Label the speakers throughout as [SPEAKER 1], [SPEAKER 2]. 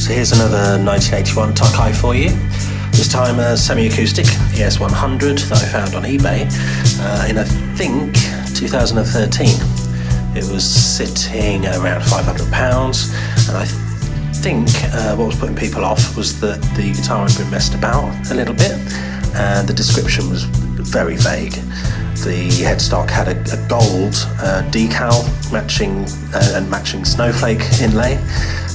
[SPEAKER 1] So here's another 1981 Tokai for you. This time a semi-acoustic ES100 that I found on eBay in I think 2013. It was sitting at around £500, and I think what was putting people off was that the guitar had been messed about a little bit and the description was very vague. The headstock had a gold decal matching snowflake inlay,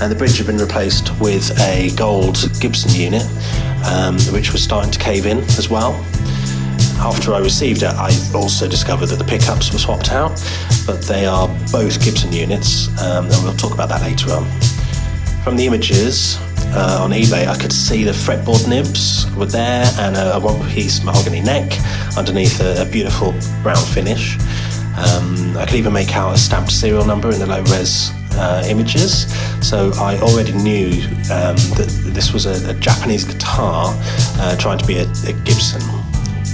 [SPEAKER 1] and the bridge had been replaced with a gold Gibson unit, which was starting to cave in as well. After I received it, I also discovered that the pickups were swapped out, but they are both Gibson units, and we'll talk about that later on. From the images on eBay, I could see the fretboard nibs were there and a one-piece mahogany neck underneath a beautiful brown finish. I could even make out a stamped serial number in the low-res images, so I already knew that this was a Japanese guitar trying to be a Gibson.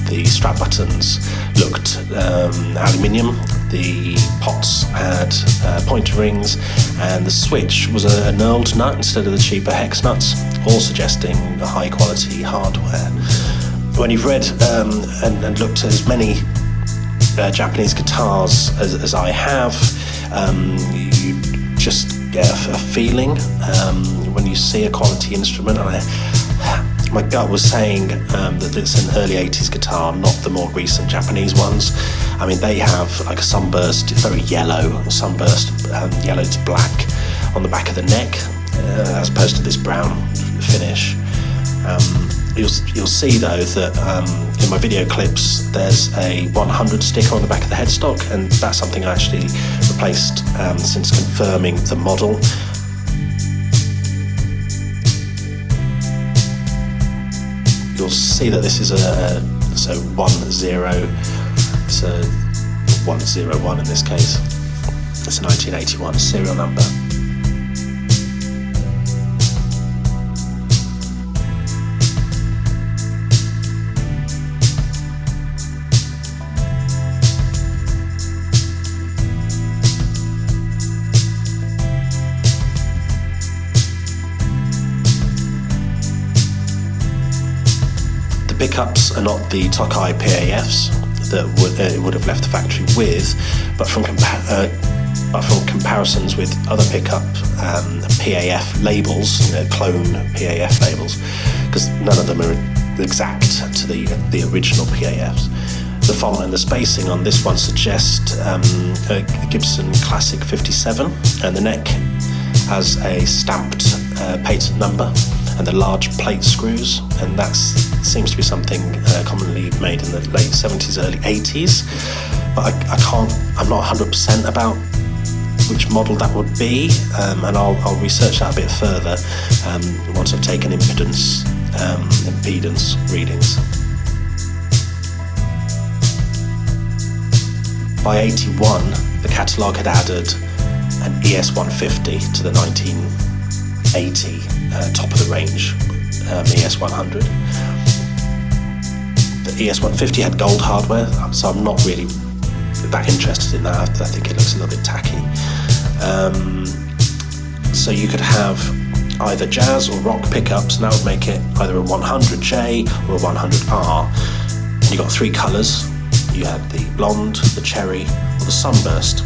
[SPEAKER 1] The strap buttons looked aluminium, the pots had pointer rings, and the switch was a knurled nut instead of the cheaper hex nuts, all suggesting high quality hardware. When you've read and looked at as many Japanese guitars as I have, you just get a feeling when you see a quality instrument. My gut was saying that it's an early 80s guitar, not the more recent Japanese ones. I mean, they have like a sunburst, very yellow, yellow to black on the back of the neck, as opposed to this brown finish. You'll see though that in my video clips there's a 100 sticker on the back of the headstock, and that's something I actually replaced since confirming the model. You'll see that this is a 101 in this case. It's a 1981 serial number. Pickups are not the Tokai PAFs that it would have left the factory with, but from comparisons with other pickup PAF labels, clone PAF labels, because none of them are exact to the original PAFs. The font and the spacing on this one suggest a Gibson Classic 57, and the neck has a stamped patent number and the large plate screws, and that seems to be something commonly made in the late 70s, early 80s, but I'm not 100% about which model that would be, and I'll research that a bit further once I've taken impedance readings. By 81, the catalogue had added an ES150 to the 1980 top of the range ES100. The ES150 had gold hardware, so I'm not really that interested in that. I think it looks a little bit tacky. So you could have either jazz or rock pickups, and that would make it either a 100J or a 100R. And you got three colours. You had the blonde, the cherry, or the sunburst.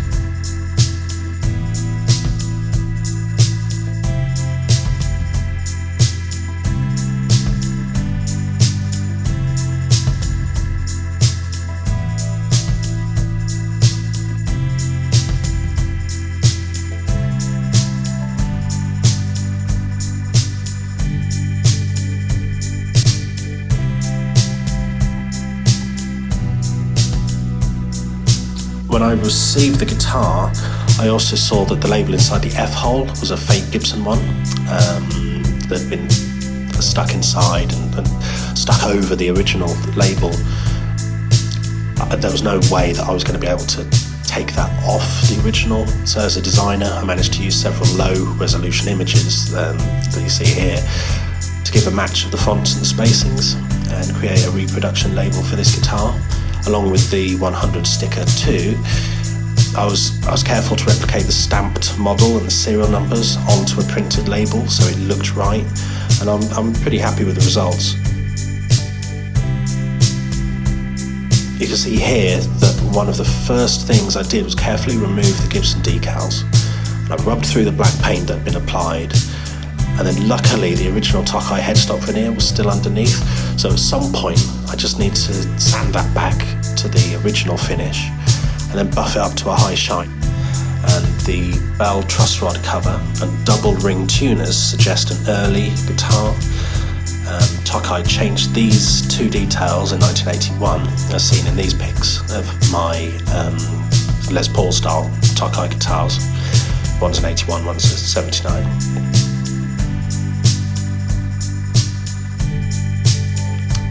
[SPEAKER 1] When I received the guitar, I also saw that the label inside the F-hole was a fake Gibson one that had been stuck inside and stuck over the original label. There was no way that I was going to be able to take that off the original, so as a designer I managed to use several low-resolution images that you see here to give a match of the fonts and the spacings and create a reproduction label for this guitar, along with the 100 sticker too. I was careful to replicate the stamped model and the serial numbers onto a printed label so it looked right, and I'm pretty happy with the results. You can see here that one of the first things I did was carefully remove the Gibson decals. And I rubbed through the black paint that had been applied, and then luckily the original Tokai headstock veneer was still underneath, so at some point I just need to sand that back to the original finish and then buff it up to a high shine. And the bell truss rod cover and double ring tuners suggest an early guitar. Tokai changed these two details in 1981, as seen in these pics of my Les Paul style Tokai guitars. One's an 81, one's a 79.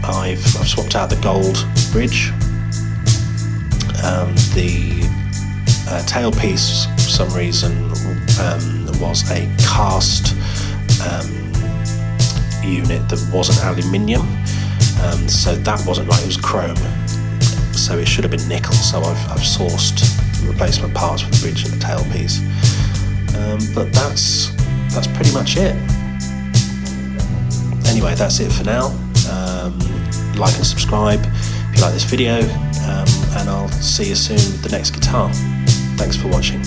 [SPEAKER 1] I've swapped out the gold bridge. The tailpiece, for some reason, was a cast unit that wasn't aluminium, so that wasn't right, it was chrome, so it should have been nickel, so I've sourced replacement parts for the bridge and the tailpiece. But that's pretty much it. Anyway, that's it for now. Like and subscribe if you like this video, and I'll see you soon with the next guitar. Thanks for watching.